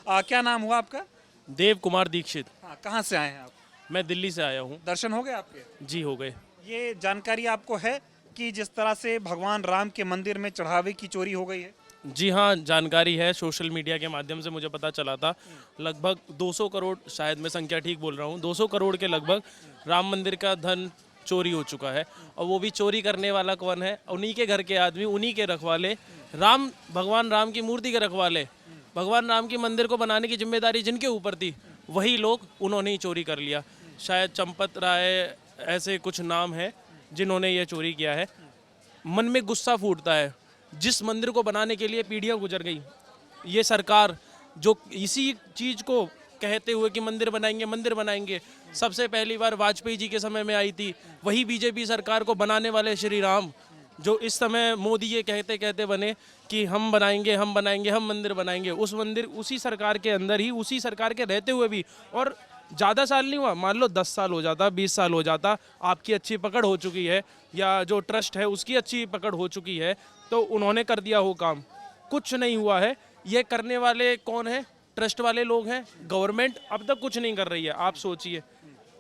क्या नाम हुआ आपका? देव कुमार दीक्षित। हाँ, कहाँ से आए हैं आप? मैं दिल्ली से आया हूँ। दर्शन हो गए आपके? जी हो गए। ये जानकारी आपको है कि जिस तरह से भगवान राम के मंदिर में चढ़ावे की चोरी हो गई है? जी हाँ, जानकारी है, सोशल मीडिया के माध्यम से मुझे पता चला था। लगभग 200 करोड़, शायद मैं संख्या ठीक बोल रहा हूँ, 200 करोड़ के लगभग राम मंदिर का धन चोरी हो चुका है। और वो भी चोरी करने वाला कौन है? उन्हीं के घर के आदमी, उन्हीं के रखवाले, भगवान राम की मूर्ति के रखवाले, भगवान राम की मंदिर को बनाने की जिम्मेदारी जिनके ऊपर थी, वही लोग, उन्होंने ही चोरी कर लिया। शायद चंपत राय ऐसे कुछ नाम है जिन्होंने ये चोरी किया है। मन में गुस्सा फूटता है। जिस मंदिर को बनाने के लिए पीढ़ियां गुजर गई, ये सरकार जो इसी चीज़ को कहते हुए कि मंदिर बनाएंगे, सबसे पहली बार वाजपेयी जी के समय में आई थी। वही बीजेपी सरकार को बनाने वाले श्री राम, जो इस समय मोदी ये कहते कहते बने कि हम बनाएंगे, हम मंदिर बनाएंगे, उसी सरकार के अंदर ही, उसी सरकार के रहते हुए भी, और ज़्यादा साल नहीं हुआ, मान लो 10 साल हो जाता, 20 साल हो जाता, आपकी अच्छी पकड़ हो चुकी है या जो ट्रस्ट है उसकी अच्छी पकड़ हो चुकी है, तो उन्होंने कर दिया हो काम। कुछ नहीं हुआ है। ये करने वाले कौन है? ट्रस्ट वाले लोग हैं। गवर्नमेंट अब तक कुछ नहीं कर रही है। आप सोचिए,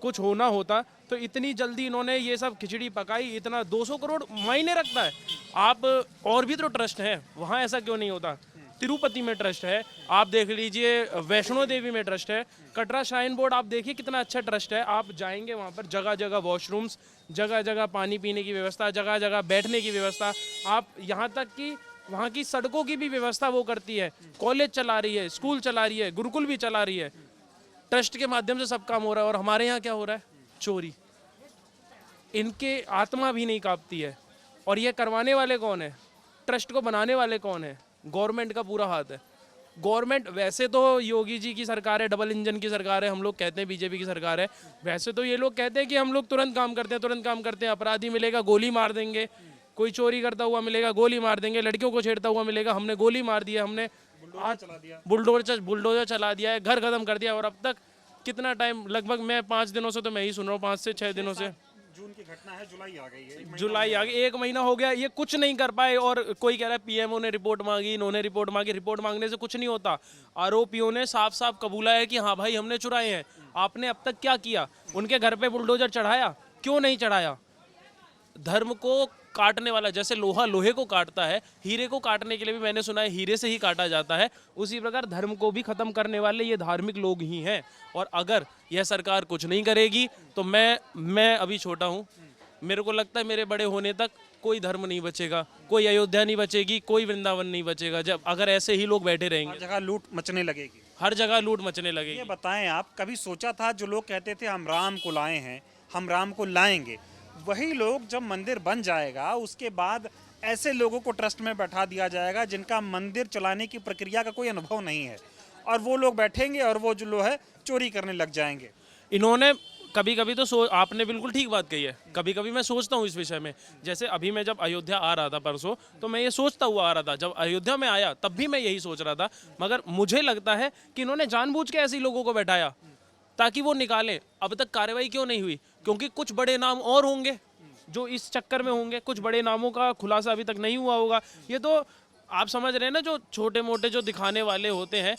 कुछ होना होता तो इतनी जल्दी इन्होंने ये सब खिचड़ी पकाई। इतना 200 करोड़ मायने रखता है। आप और भी तो ट्रस्ट है, वहाँ ऐसा क्यों नहीं होता? तिरुपति में ट्रस्ट है, आप देख लीजिए, वैष्णो देवी में ट्रस्ट है, कटरा श्राइन बोर्ड आप देखिए कितना अच्छा ट्रस्ट है। आप जाएंगे वहाँ पर जगह जगह वॉशरूम्स, जगह जगह पानी पीने की व्यवस्था, जगह जगह बैठने की व्यवस्था, आप यहाँ तक कि वहाँ की सड़कों की भी व्यवस्था वो करती है। कॉलेज चला रही है, स्कूल चला रही है, गुरुकुल भी चला रही है। ट्रस्ट के माध्यम से सब काम हो रहा है। और हमारे यहाँ क्या हो रहा है? चोरी। इनके आत्मा भी नहीं कांपती है। और ये करवाने वाले कौन है? ट्रस्ट को बनाने वाले कौन है? गवर्नमेंट का पूरा हाथ है। गवर्नमेंट, वैसे तो योगी जी की सरकार है, डबल इंजन की सरकार है, हम लोग कहते हैं बीजेपी की सरकार है। वैसे तो ये लोग कहते हैं कि हम लोग तुरंत काम करते हैं, अपराधी मिलेगा गोली मार देंगे, कोई चोरी करता हुआ मिलेगा गोली मार देंगे, लड़कियों को छेड़ता हुआ मिलेगा, हमने गोली मार दिया, हमने बुलडोजर चला दिया है, घर खत्म कर दिया। और अब तक कितना टाइम, लगभग मैं 5 दिनों से तो मैं ही सुन रहा हूँ, 5 से 6 दिनों से। जून की घटना है, जुलाई आ गई है, जुलाई आ गई, 1 महीना हो गया, ये कुछ नहीं कर पाए। और कोई कह रहा है पीएमओ ने रिपोर्ट मांगी, इन्होंने रिपोर्ट मांगी। रिपोर्ट मांगने से कुछ नहीं होता। आरोपियों ने साफ साफ कबूला है कि हाँ भाई हमने चुराए हैं। आपने अब तक क्या किया? उनके घर पे बुलडोजर चढ़ाया? क्यों नहीं चढ़ाया? धर्म को काटने वाला, जैसे लोहा लोहे को काटता है, हीरे को काटने के लिए भी मैंने सुना है हीरे से ही काटा जाता है, उसी प्रकार धर्म को भी खत्म करने वाले ये धार्मिक लोग ही हैं। और अगर यह सरकार कुछ नहीं करेगी तो मैं अभी छोटा हूँ, मेरे को लगता है मेरे बड़े होने तक कोई धर्म नहीं बचेगा, कोई अयोध्या नहीं बचेगी, कोई वृंदावन नहीं बचेगा, जब अगर ऐसे ही लोग बैठे रहेंगे। हर जगह लूट मचने लगेगी। हर जगह लूट मचने लगेगी। ये बताएं, आप कभी सोचा था, जो लोग कहते थे हम राम को लाए हैं, हम राम को लाएंगे, वही लोग जब मंदिर बन जाएगा उसके बाद ऐसे लोगों को ट्रस्ट में बैठा दिया जाएगा जिनका मंदिर चलाने की प्रक्रिया का कोई अनुभव नहीं है, और वो लोग बैठेंगे और वो जो लोग है चोरी करने लग जाएंगे। इन्होंने कभी कभी तो आपने बिल्कुल ठीक बात कही है। कभी कभी मैं सोचता हूँ इस विषय में। जैसे अभी मैं जब अयोध्या आ रहा था परसों, तो मैं ये सोचता हुआ आ रहा था। जब अयोध्या में आया तब भी मैं यही सोच रहा था। मगर मुझे लगता है कि इन्होंने जानबूझ के ऐसे लोगों को बैठाया ताकि वो निकालें। अब तक कार्रवाई क्यों नहीं हुई? क्योंकि कुछ बड़े नाम और होंगे जो इस चक्कर में होंगे। कुछ बड़े नामों का खुलासा अभी तक नहीं हुआ होगा। ये तो आप समझ रहे हैं ना, जो छोटे मोटे जो दिखाने वाले होते हैं,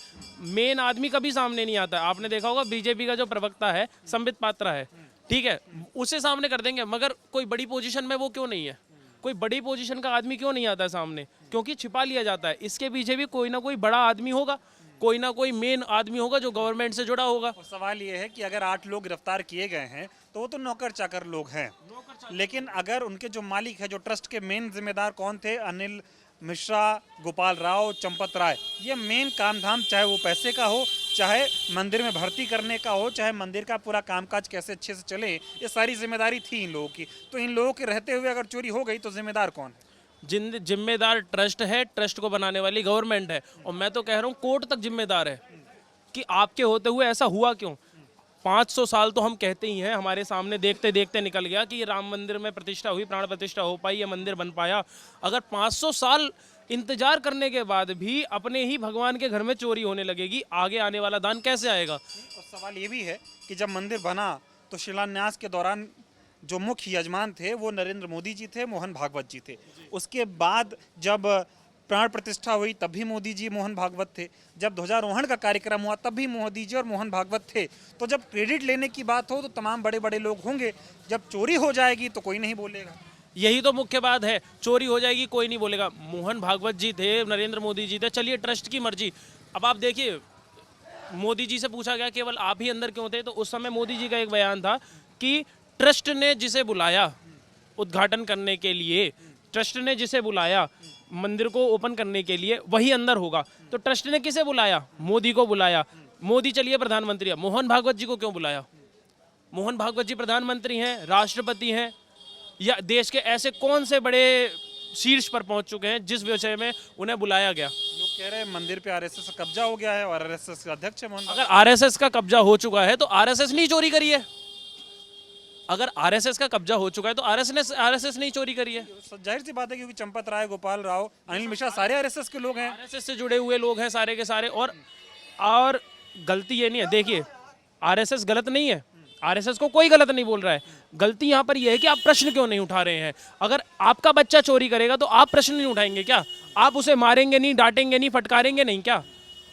मेन आदमी कभी सामने नहीं आता है। आपने देखा होगा बीजेपी का जो प्रवक्ता है संबित पात्रा है, ठीक है, उसे सामने कर देंगे, मगर कोई बड़ी पोजीशन में वो क्यों नहीं है? कोई बड़ी पोजीशन का आदमी क्यों नहीं आता है सामने? क्योंकि छिपा लिया जाता है। इसके पीछे भी कोई ना कोई बड़ा आदमी होगा, कोई ना कोई मेन आदमी होगा जो गवर्नमेंट से जुड़ा होगा। और सवाल ये है कि अगर 8 लोग गिरफ्तार किए गए हैं तो वो तो नौकर चाकर लोग हैं, लेकिन अगर उनके जो मालिक है, जो ट्रस्ट के मेन जिम्मेदार कौन थे, अनिल मिश्रा, गोपाल राव, चंपत राय, ये मेन काम धाम, चाहे वो पैसे का हो, चाहे मंदिर में भर्ती करने का हो, चाहे मंदिर का पूरा कामकाज कैसे अच्छे से चले, ये सारी जिम्मेदारी थी इन लोगों की। तो इन लोगों के रहते हुए अगर चोरी हो गई तो जिम्मेदार कौन है? जिम्मेदार ट्रस्ट है, ट्रस्ट को बनाने वाली गवर्नमेंट है। और मैं तो कह रहा हूँ कोर्ट तक जिम्मेदार है कि आपके होते हुए ऐसा हुआ क्यों। 500 साल तो हम कहते ही हैं, हमारे सामने देखते देखते निकल गया कि ये राम मंदिर में प्रतिष्ठा हुई, प्राण प्रतिष्ठा हो पाई, ये मंदिर बन पाया। अगर 500 साल इंतजार करने के बाद भी अपने ही भगवान के घर में चोरी होने लगेगी, आगे आने वाला दान कैसे आएगा? और सवाल ये भी है कि जब मंदिर बना तो शिलान्यास के दौरान जो मुख्य यजमान थे वो नरेंद्र मोदी जी थे, मोहन भागवत जी थे। उसके बाद जब प्राण प्रतिष्ठा हुई तब भी मोदी जी मोहन भागवत थे, जब ध्वजारोहण का कार्यक्रम हुआ तब भी मोदी जी और मोहन भागवत थे। तो जब क्रेडिट लेने की बात हो तो तमाम बड़े बड़े लोग होंगे, जब चोरी हो जाएगी तो कोई नहीं बोलेगा। यही तो मुख्य बात है, चोरी हो जाएगी कोई नहीं बोलेगा। मोहन भागवत जी थे, नरेंद्र मोदी जी थे, चलिए ट्रस्ट की मर्जी। अब आप देखिए, मोदी जी से पूछा गया केवल आप ही अंदर क्यों थे, तो उस समय मोदी जी का एक बयान था कि ट्रस्ट ने जिसे बुलाया उद्घाटन करने के लिए, ट्रस्ट ने जिसे बुलाया मंदिर को ओपन करने के लिए वही अंदर होगा। तो ट्रस्ट ने किसे बुलाया? मोदी को बुलाया। मोदी चलिए प्रधानमंत्री है, मोहन भागवत जी को क्यों बुलाया? मोहन भागवत जी प्रधानमंत्री हैं, राष्ट्रपति हैं, या देश के ऐसे कौन से बड़े शीर्ष पर पहुंच चुके हैं जिस विषय में उन्हें बुलाया गया? लोग कह रहे हैं मंदिर पे आरएसएस का कब्जा हो गया है और आरएसएस का अध्यक्ष है मोहन भागवत। अगर आरएसएस का कब्जा हो चुका है तो आरएसएस नहीं चोरी करी है। अगर आरएसएस का कब्जा हो चुका है तो आरएसएस नहीं चोरी करी है। जाहिर सी बात है, क्योंकि चंपत राय, गोपाल राव, अनिल मिश्रा सारे आरएसएस के लोग हैं। आरएसएस से जुड़े हुए लोग हैं सारे के सारे। और गलती ये नहीं है, देखिए आरएसएस गलत नहीं है, आरएसएस को कोई गलत नहीं बोल रहा है। गलती यहाँ पर यह है कि आप प्रश्न क्यों नहीं उठा रहे हैं। अगर आपका बच्चा चोरी करेगा तो आप प्रश्न नहीं उठाएंगे क्या? आप उसे मारेंगे नहीं, डांटेंगे नहीं, फटकारेंगे नहीं क्या?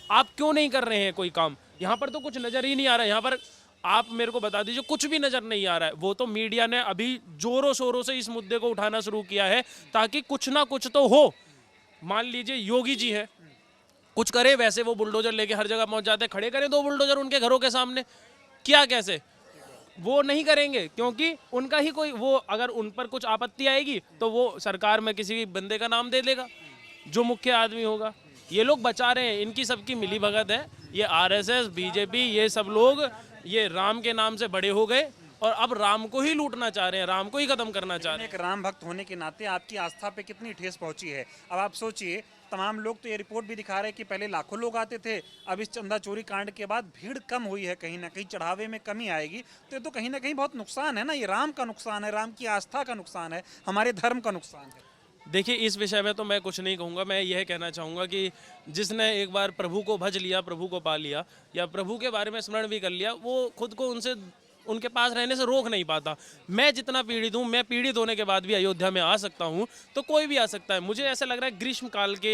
आप क्यों नहीं कर रहे हैं कोई काम? यहाँ पर तो कुछ नजर ही नहीं आ रहा है। यहाँ पर आप मेरे को बता दीजिए, कुछ भी नजर नहीं आ रहा है। वो तो मीडिया ने अभी जोरों शोरों से इस मुद्दे को उठाना शुरू किया है ताकि कुछ ना कुछ तो हो। मान लीजिए योगी जी है, कुछ करे, वैसे वो बुलडोजर लेके हर जगह पहुंच जाते, खड़े करें 2 बुलडोजर उनके घरों के सामने, क्या कैसे? वो नहीं करेंगे क्योंकि उनका ही कोई, वो अगर उन पर कुछ आपत्ति आएगी तो वो सरकार में किसी बंदे का नाम दे देगा जो मुख्य आदमी होगा। ये लोग बचा रहे हैं, इनकी सबकी मिली भगत है। ये आरएसएस, बीजेपी, ये सब लोग ये राम के नाम से बड़े हो गए और अब राम को ही लूटना चाह रहे हैं, राम को ही खत्म करना चाह रहे हैं। एक राम भक्त होने के नाते आपकी आस्था पे कितनी ठेस पहुंची है। अब आप सोचिए, तमाम लोग तो ये रिपोर्ट भी दिखा रहे हैं कि पहले लाखों लोग आते थे, अब इस चंदा चोरी कांड के बाद भीड़ कम हुई है, कहीं ना कहीं चढ़ावे में कमी आएगी। तो ये तो कहीं ना कहीं बहुत नुकसान है ना, ये राम का नुकसान है, राम की आस्था का नुकसान है, हमारे धर्म का नुकसान है। देखिए, इस विषय में तो मैं कुछ नहीं कहूँगा। मैं यह कहना चाहूँगा कि जिसने एक बार प्रभु को भज लिया, प्रभु को पा लिया, या प्रभु के बारे में स्मरण भी कर लिया, वो खुद को उनके पास रहने से रोक नहीं पाता। मैं जितना पीड़ित हूँ, मैं पीड़ित होने के बाद भी अयोध्या में आ सकता हूँ, तो कोई भी आ सकता है। मुझे ऐसा लग रहा है ग्रीष्म काल के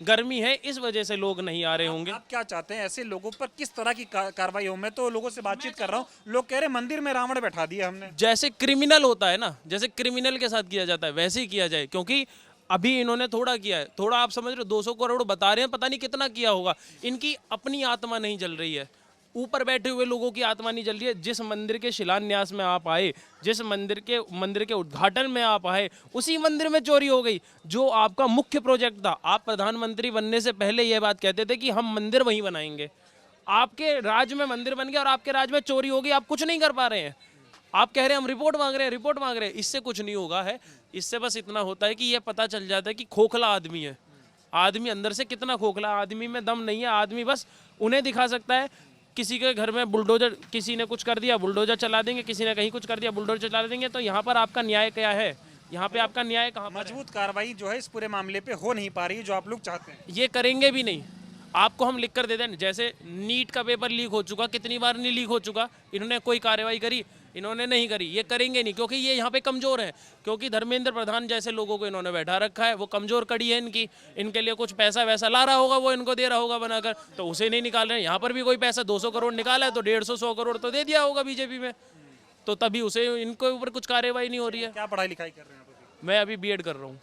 गर्मी है, इस वजह से लोग नहीं आ रहे होंगे। आप क्या चाहते हैं ऐसे लोगों पर किस तरह की कार्रवाई हो? मैं तो लोगों से बातचीत कर रहा हूँ, लोग कह रहे हैं मंदिर में रावण बैठा दिया हमने। जैसे क्रिमिनल होता है ना, जैसे क्रिमिनल के साथ किया जाता है वैसे ही किया जाए, क्योंकि अभी इन्होंने थोड़ा किया है, थोड़ा आप समझ रहे हो, 200 करोड़ बता रहे हैं, पता नहीं कितना किया होगा। इनकी अपनी आत्मा नहीं जल रही है, ऊपर बैठे हुए लोगों की आत्मा नहीं जल रही है। जिस मंदिर के शिलान्यास में आप आए, जिस मंदिर के उद्घाटन में आप आए, उसी मंदिर में चोरी हो गई जो आपका मुख्य प्रोजेक्ट था। आप प्रधानमंत्री बनने से पहले यह बात कहते थे कि हम मंदिर वहीं बनाएंगे। आपके राज्य में मंदिर बन गया और आपके राज्य में चोरी हो गई, आप कुछ नहीं कर पा रहे हैं। आप कह रहे हैं हम रिपोर्ट मांग रहे हैं, रिपोर्ट मांग रहे हैं, इससे कुछ नहीं होगा है। इससे बस इतना होता है कि यह पता चल जाता है कि खोखला आदमी है, आदमी अंदर से कितना खोखला, आदमी में दम नहीं है। आदमी बस उन्हें दिखा सकता है, किसी के घर में बुलडोजर, किसी ने कुछ कर दिया बुलडोजर चला देंगे, किसी ने कहीं कुछ कर दिया बुलडोजर चला देंगे। तो यहाँ पर आपका न्याय क्या है? यहाँ पे आपका न्याय कहाँ पर है? मजबूत कार्रवाई जो है इस पूरे मामले पे हो नहीं पा रही है जो आप लोग चाहते हैं। ये करेंगे भी नहीं। आपको हम लिख कर देते हैं, जैसे नीट का पेपर लीक हो चुका, कितनी बार नहीं लीक हो चुका, इन्होंने कोई कार्रवाई करी? इन्होंने नहीं करी। ये करेंगे नहीं क्योंकि ये यहाँ पे कमज़ोर हैं, क्योंकि धर्मेंद्र प्रधान जैसे लोगों को इन्होंने बैठा रखा है। वो कमज़ोर कड़ी है इनकी, इनके लिए कुछ पैसा वैसा ला रहा होगा, वो इनको दे रहा होगा बनाकर, तो उसे नहीं निकाल रहे हैं। यहाँ पर भी कोई पैसा 200 करोड़ निकाला है तो 150-100 करोड़ तो दे दिया होगा बीजेपी में, तो तभी उसे इनके ऊपर कुछ कार्रवाई नहीं हो रही है। क्या पढ़ाई लिखाई कर रहे हैं आप अभी? मैं अभी बीएड कर रहा हूँ।